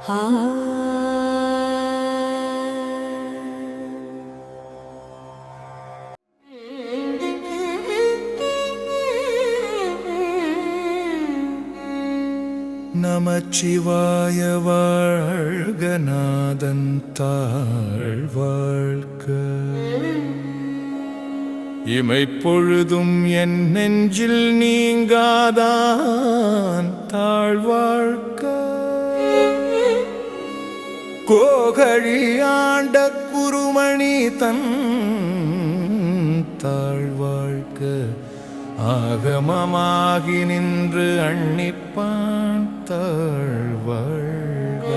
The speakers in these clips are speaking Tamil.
நமச்சிவாய வாழ்க நாதன் தாழ் வாழ்க. இமைப்பொழுதும் என் நெஞ்சில் நீங்காதான் தாழ்வாழ்க. கோகழி ஆண்ட குருமணி தன் தாழ்வாழ்க. ஆகமமாகி நின்று அண்ணிப்பான் தாழ்வாழ்க.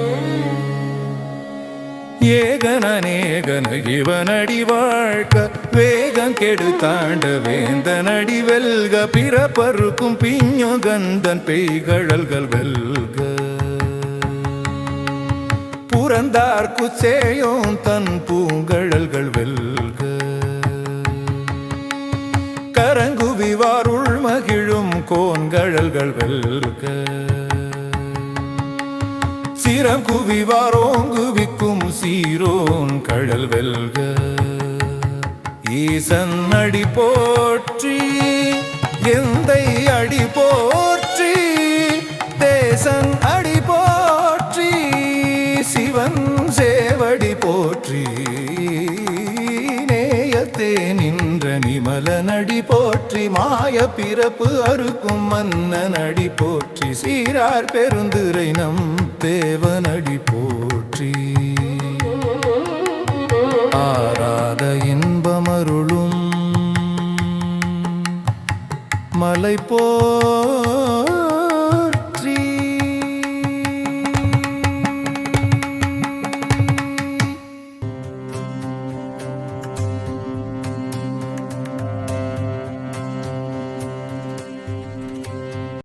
ஏகனேகன இவனடி வாழ்க. வேகம் கெடு தாண்ட வேந்தனடி வெல்க. பிறப்பருக்கும் பிஞ்ஞொகந்தன் பெய்கழல்கள் வெல்க. புறந்தார்க்கு சேயோன் தன் பூங்கழல்கள் வெல்க. கரங்குவிவாருள் மகிழும் கோன்கழல்கள் வெல்க. சிறங்குவிவாரோங்குவிக்கும் சீரோன் கழல் வெல்க. ஈசன் அடி போற்றி எந்தை அடி போற்றி. தேசன் அடி போற்றி சிவன் சேவடி போற்றி. நேயத்தே நின்ற நிமலனடி போற்றி. மாய பிறப்பு அறுக்கும் மன்னனடி போற்றி. சீரார் பெருந்துரை நம் தேவனடி போற்றி. ஆராத இன்பமருளும் மலை போ